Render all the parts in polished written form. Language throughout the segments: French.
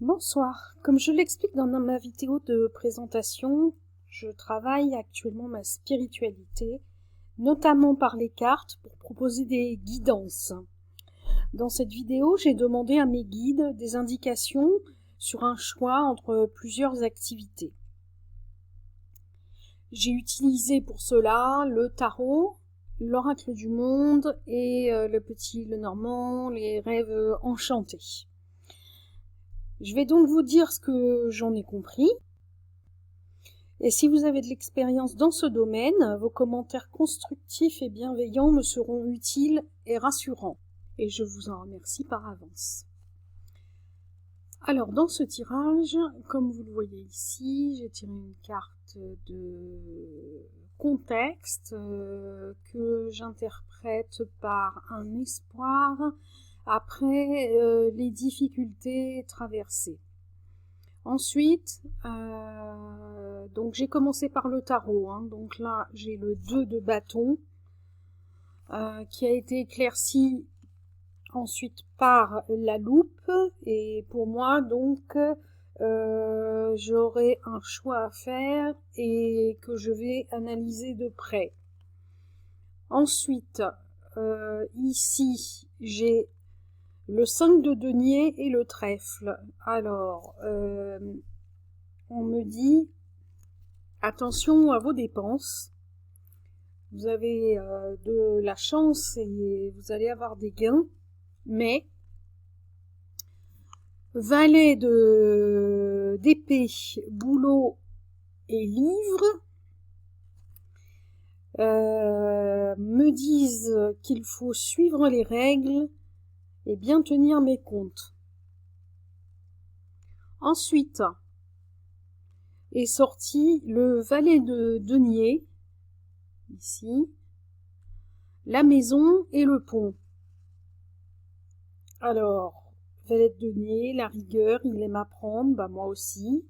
Bonsoir. Comme je l'explique dans ma vidéo de présentation, je travaille actuellement ma spiritualité, notamment par les cartes, pour proposer des guidances. Dans cette vidéo, j'ai demandé à mes guides des indications sur un choix entre plusieurs activités. J'ai utilisé pour cela le tarot, l'oracle du monde et le petit Lenormand, les rêves enchantés. Je vais donc vous dire ce que j'en ai compris. Et si vous avez de l'expérience dans ce domaine, vos commentaires constructifs et bienveillants me seront utiles et rassurants. Et je vous en remercie par avance. Alors, dans ce tirage, comme vous le voyez ici, j'ai tiré une carte de contexte que j'interprète par un espoir après les difficultés traversées. Ensuite, donc j'ai commencé par le tarot. Donc là, j'ai le 2 de bâton qui a été éclairci ensuite par la loupe. Et pour moi, donc, j'aurai un choix à faire et que je vais analyser de près. Ensuite, ici, j'ai le 5 de denier et le trèfle. Alors, on me dit, attention à vos dépenses. Vous avez de la chance et vous allez avoir des gains, mais valet d'épée, boulot et livre me disent qu'il faut suivre les règles et bien tenir mes comptes. Ensuite est sorti le valet de denier, ici, la maison et le pont. Alors, valet de denier, la rigueur, il aime apprendre, bah moi aussi.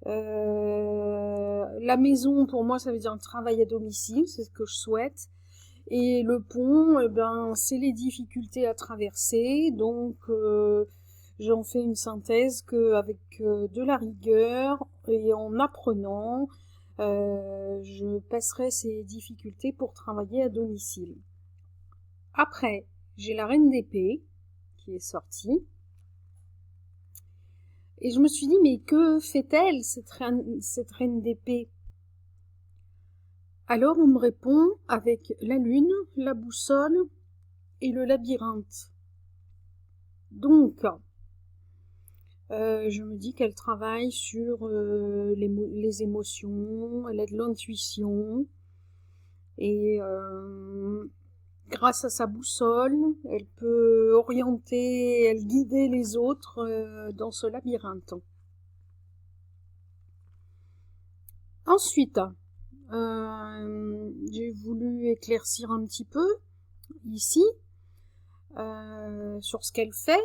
La maison, pour moi, ça veut dire un travail à domicile, c'est ce que je souhaite. Et le pont, eh ben, c'est les difficultés à traverser, donc j'en fais une synthèse qu'avec de la rigueur et en apprenant, je passerai ces difficultés pour travailler à domicile. Après, j'ai la reine d'épée qui est sortie. Et je me suis dit, mais que fait-elle, cette reine d'épée? Alors on me répond avec la lune, la boussole et le labyrinthe. Donc, je me dis qu'elle travaille sur les émotions, elle a de l'intuition, et grâce à sa boussole, elle peut orienter, elle guider les autres dans ce labyrinthe. Ensuite, j'ai voulu éclaircir un petit peu ici sur ce qu'elle fait.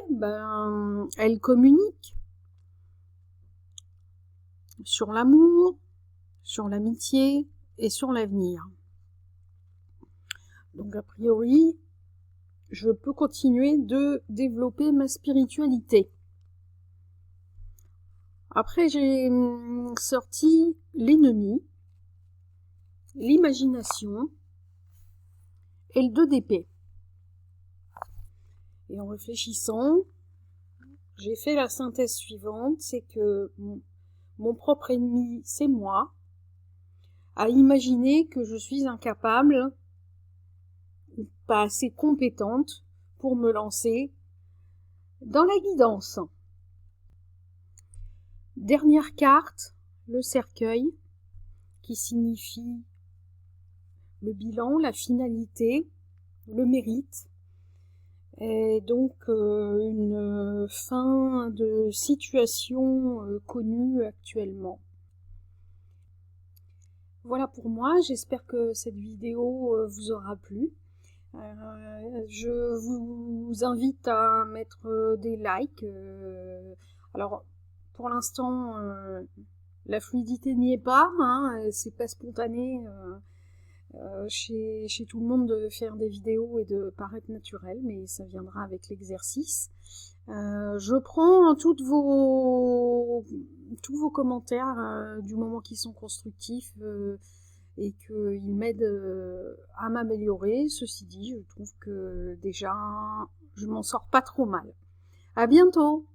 Elle communique sur l'amour, sur l'amitié et sur l'avenir. Donc a priori, je peux continuer de développer ma spiritualité. Après, j'ai sorti l'ennemi, l'imagination et le 2 d'épée. Et en réfléchissant, j'ai fait la synthèse suivante, c'est que mon propre ennemi, c'est moi, à imaginer que je suis incapable, ou pas assez compétente pour me lancer dans la guidance. Dernière carte, le cercueil, qui signifie le bilan, la finalité, le mérite, et donc une fin de situation connue actuellement. Voilà pour moi, j'espère que cette vidéo vous aura plu. Je vous invite à mettre des likes. Alors, pour l'instant, la fluidité n'y est pas, c'est pas spontané chez tout le monde de faire des vidéos et de paraître naturel, mais ça viendra avec l'exercice. Je prends tous vos commentaires du moment qui sont constructifs et qu'ils m'aident à m'améliorer. Ceci dit, je trouve que déjà, je m'en sors pas trop mal. À bientôt!